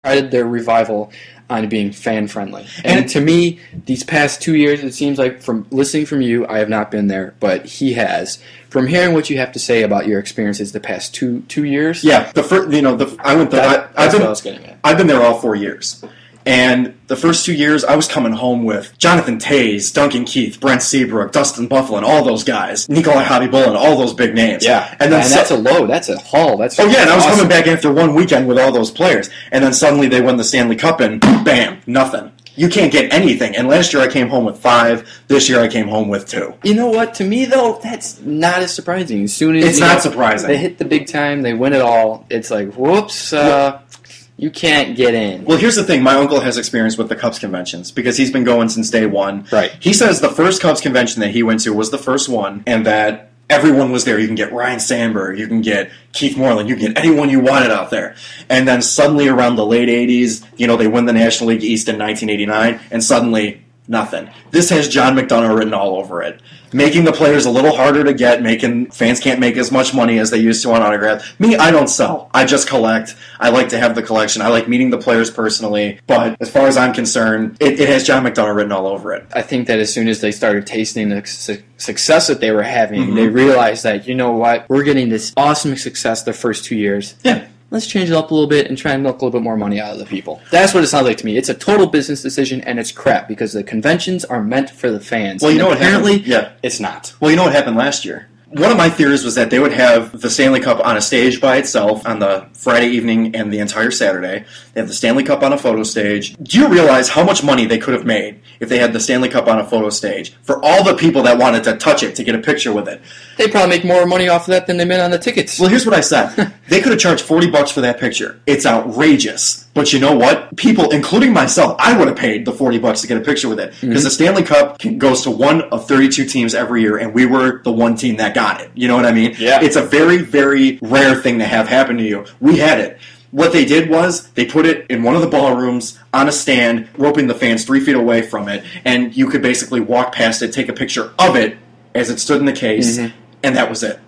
prided their revival on being fan-friendly. And to me, these past 2 years, it seems like from listening from you, I have not been there, but he has. From hearing what you have to say about your experiences the past two years. Yeah, I went there. That's what I was getting at. I've been there all 4 years. And the first 2 years, I was coming home with Jonathan Toews, Duncan Keith, Brent Seabrook, Dustin Bufflin, all those guys, Nikolai Khabibulin, all those big names. Yeah, and that's a low. That's a haul. That's and I was awesome. coming back after one weekend with all those players, and then suddenly they win the Stanley Cup, and bam, nothing. You can't get anything. And last year I came home with 5. This year I came home with 2. You know what? To me, though, that's not as surprising. As soon as it's not surprising. They hit the big time, they win it all. It's like, whoops. You can't get in. Well, here's the thing. My uncle has experience with the Cubs conventions because he's been going since day one. Right. He says the first Cubs convention that he went to was the first one, and that everyone was there. You can get Ryan Sandberg, you can get Keith Moreland, you can get anyone you wanted out there. And then suddenly around the late 80s, they win the National League East in 1989, and suddenly nothing. This has John McDonough written all over it. Making the players a little harder to get, making fans can't make as much money as they used to on autographs. Me, I don't sell. I just collect. I like to have the collection. I like meeting the players personally. But as far as I'm concerned, it has John McDonough written all over it. I think that as soon as they started tasting the success that they were having, they realized that, you know what, we're getting this awesome success the first 2 years. Yeah. Let's change it up a little bit and try and milk a little bit more money out of the people. That's what it sounds like to me. It's a total business decision, and it's crap because the conventions are meant for the fans. Well, apparently, yeah, it's not. Well, you know what happened last year? One of my theories was that they would have the Stanley Cup on a stage by itself on the Friday evening and the entire Saturday. They have the Stanley Cup on a photo stage. Do you realize how much money they could have made if they had the Stanley Cup on a photo stage for all the people that wanted to touch it to get a picture with it? They probably make more money off of that than they made on the tickets. Well, here's what I said. They could have charged $40 for that picture. It's outrageous. But you know what? People, including myself, I would have paid the $40 to get a picture with it. Because the Stanley Cup goes to one of 32 teams every year, and we were the one team that got it. You know what I mean? Yeah. It's a very, very rare thing to have happen to you. We had it. What they did was they put it in one of the ballrooms on a stand, roping the fans 3 feet away from it, and you could basically walk past it, take a picture of it as it stood in the case, and that was it.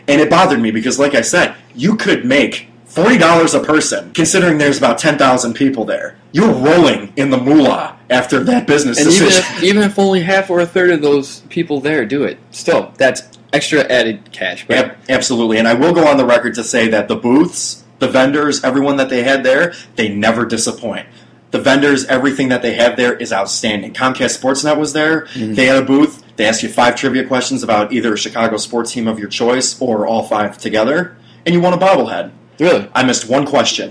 And it bothered me because, like I said, you could make $40 a person, considering there's about 10,000 people there. You're rolling in the moolah after that business decision. Even if only half or a third of those people there do it, still, that's extra added cash. Right? Absolutely. And I will go on the record to say that the booths, the vendors, everyone that they had there, they never disappoint. The vendors, everything that they have there is outstanding. Comcast Sportsnet was there. They had a booth. They asked you 5 trivia questions about either a Chicago sports team of your choice or all 5 together, and you won a bobblehead. Really? I missed one question.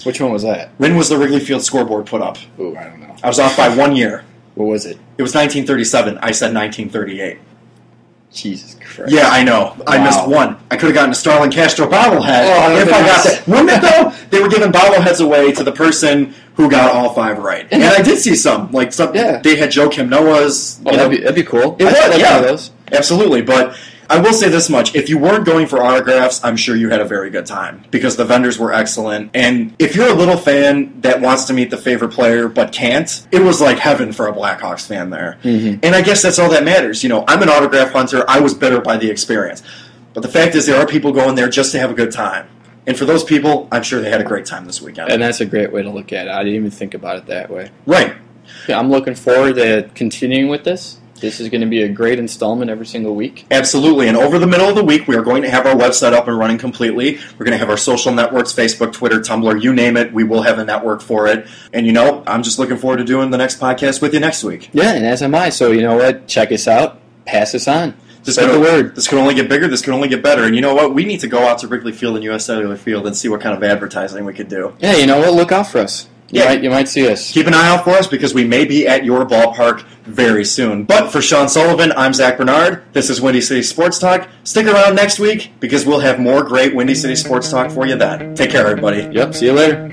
Which one was that? When was the Wrigley Field scoreboard put up? Ooh, I don't know. I was off by 1 year. What was it? It was 1937. I said 1938. Jesus Christ. Yeah, I know. I missed one. I could have gotten a Starlin Castro bobblehead if I got that. Wouldn't it, though? They were giving bobbleheads away to the person who got all 5 right. And I did see some. They had Joe Kim Noah's. That'd be cool. It would, yeah. Those. Absolutely, but I will say this much. If you weren't going for autographs, I'm sure you had a very good time because the vendors were excellent. And if you're a little fan that wants to meet the favorite player but can't, it was like heaven for a Blackhawks fan there. And I guess that's all that matters. I'm an autograph hunter. I was bitter by the experience. But the fact is there are people going there just to have a good time. And for those people, I'm sure they had a great time this weekend. And that's a great way to look at it. I didn't even think about it that way. Right. Yeah, I'm looking forward to continuing with this. This is going to be a great installment every single week. Absolutely. And over the middle of the week, we are going to have our website up and running completely. We're going to have our social networks, Facebook, Twitter, Tumblr, you name it. We will have a network for it. And, I'm just looking forward to doing the next podcast with you next week. Yeah, and as am I. So, you know what? Check us out. Pass us on. Spread the word. This could only get bigger. This could only get better. And you know what? We need to go out to Wrigley Field and U.S. Cellular Field and see what kind of advertising we could do. Yeah, you know what? Look out for us. You might see us. Keep an eye out for us because we may be at your ballpark very soon. But for Sean Sullivan, I'm Zach Bernard. This is Windy City Sports Talk. Stick around next week because we'll have more great Windy City Sports Talk for you then. Take care, everybody. Yep, see you later.